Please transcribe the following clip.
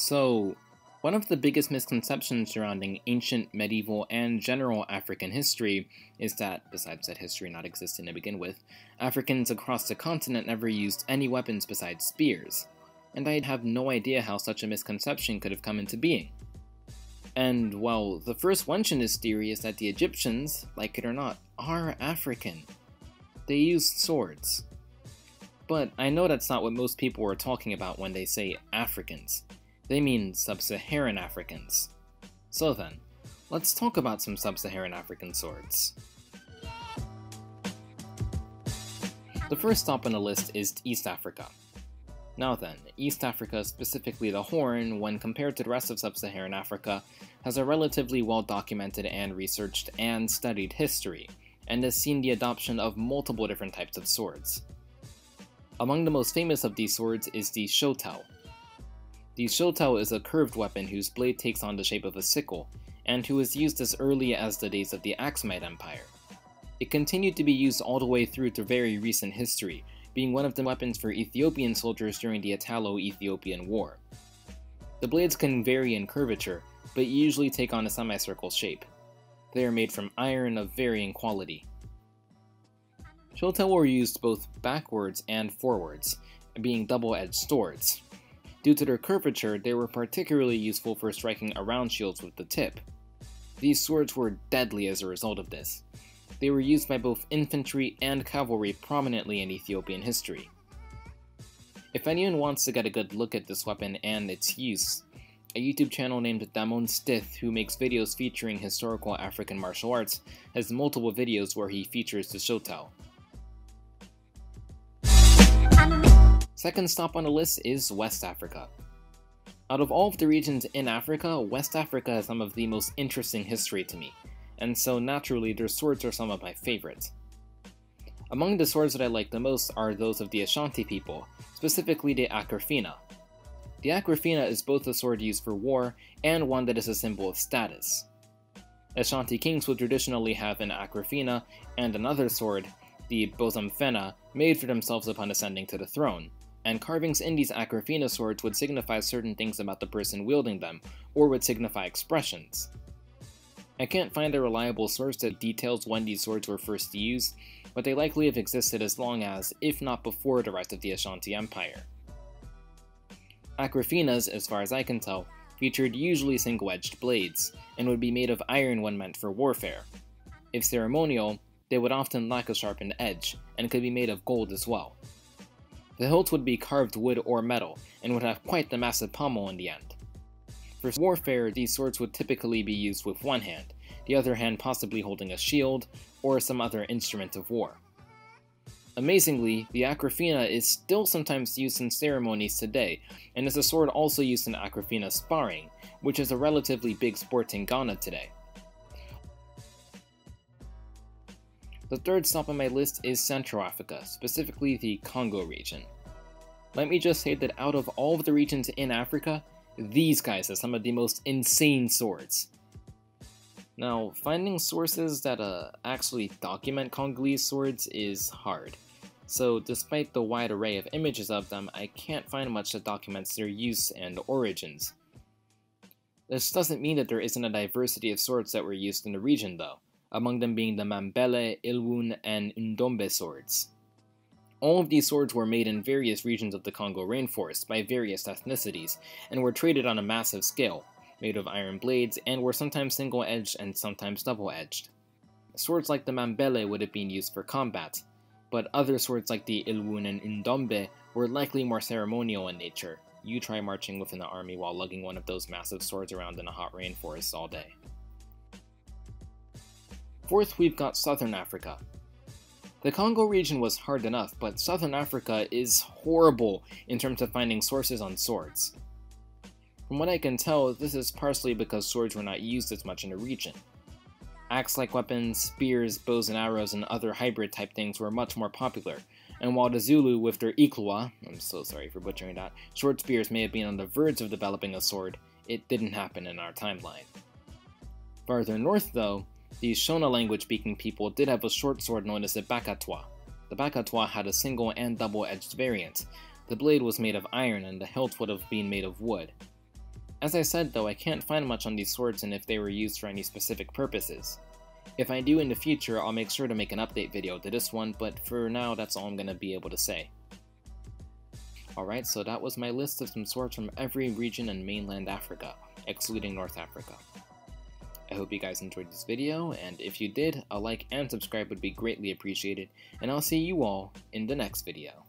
So, one of the biggest misconceptions surrounding ancient, medieval, and general African history is that, besides that history not existing to begin with, Africans across the continent never used any weapons besides spears, and I have no idea how such a misconception could have come into being. And, well, the first wench in this theory is that the Egyptians, like it or not, are African. They used swords. But I know that's not what most people are talking about when they say Africans. They mean Sub-Saharan Africans. So then, let's talk about some Sub-Saharan African swords. The first stop on the list is East Africa. Now then, East Africa, specifically the Horn, when compared to the rest of Sub-Saharan Africa, has a relatively well-documented and researched and studied history, and has seen the adoption of multiple different types of swords. Among the most famous of these swords is the shotel. The shotel is a curved weapon whose blade takes on the shape of a sickle, and who was used as early as the days of the Aksumite Empire. It continued to be used all the way through to very recent history, being one of the weapons for Ethiopian soldiers during the Italo-Ethiopian War. The blades can vary in curvature, but usually take on a semicircle shape. They are made from iron of varying quality. Shotel were used both backwards and forwards, being double-edged swords. Due to their curvature, they were particularly useful for striking around shields with the tip. These swords were deadly as a result of this. They were used by both infantry and cavalry prominently in Ethiopian history. If anyone wants to get a good look at this weapon and its use, a YouTube channel named Damon Stith, who makes videos featuring historical African martial arts, has multiple videos where he features the shotel. Second stop on the list is West Africa. Out of all of the regions in Africa, West Africa has some of the most interesting history to me, and so naturally their swords are some of my favorites. Among the swords that I like the most are those of the Ashanti people, specifically the Akrafina. The Akrafina is both a sword used for war and one that is a symbol of status. Ashanti kings would traditionally have an Akrafina and another sword, the Bozamfena, made for themselves upon ascending to the throne, and carvings in these Akrafina swords would signify certain things about the person wielding them, or would signify expressions. I can't find a reliable source that details when these swords were first used, but they likely have existed as long as, if not before, the rise of the Ashanti Empire. Akrafinas, as far as I can tell, featured usually single-edged blades, and would be made of iron when meant for warfare. If ceremonial, they would often lack a sharpened edge, and could be made of gold as well. The hilt would be carved wood or metal, and would have quite the massive pommel in the end. For warfare, these swords would typically be used with one hand, the other hand possibly holding a shield, or some other instrument of war. Amazingly, the Akrafina is still sometimes used in ceremonies today, and is a sword also used in Akrafina sparring, which is a relatively big sport in Ghana today. The third stop on my list is Central Africa, specifically the Congo region. Let me just say that out of all of the regions in Africa, these guys have some of the most insane swords. Now, finding sources that actually document Congolese swords is hard, so despite the wide array of images of them, I can't find much that documents their use and origins. This doesn't mean that there isn't a diversity of swords that were used in the region though, among them being the Mambele, Ilwun, and Ndombe swords. All of these swords were made in various regions of the Congo rainforest by various ethnicities, and were traded on a massive scale, made of iron blades, and were sometimes single-edged and sometimes double-edged. Swords like the Mambele would have been used for combat, but other swords like the Ilwun and Ndombe were likely more ceremonial in nature. You try marching within the army while lugging one of those massive swords around in a hot rainforest all day. Fourth, we've got Southern Africa. The Congo region was hard enough, but Southern Africa is horrible in terms of finding sources on swords. From what I can tell, this is partially because swords were not used as much in the region. Axe-like weapons, spears, bows and arrows, and other hybrid type things were much more popular, and while the Zulu with their Iklua, I'm so sorry for butchering that, short spears may have been on the verge of developing a sword, it didn't happen in our timeline. Farther north though, the Shona language-speaking people did have a short sword known as the Bakatwa. The Bakatwa had a single and double-edged variant. The blade was made of iron and the hilt would have been made of wood. As I said though, I can't find much on these swords and if they were used for any specific purposes. If I do in the future, I'll make sure to make an update video to this one, but for now that's all I'm going to be able to say. Alright, so that was my list of some swords from every region in mainland Africa, excluding North Africa. I hope you guys enjoyed this video, and if you did, a like and subscribe would be greatly appreciated, and I'll see you all in the next video.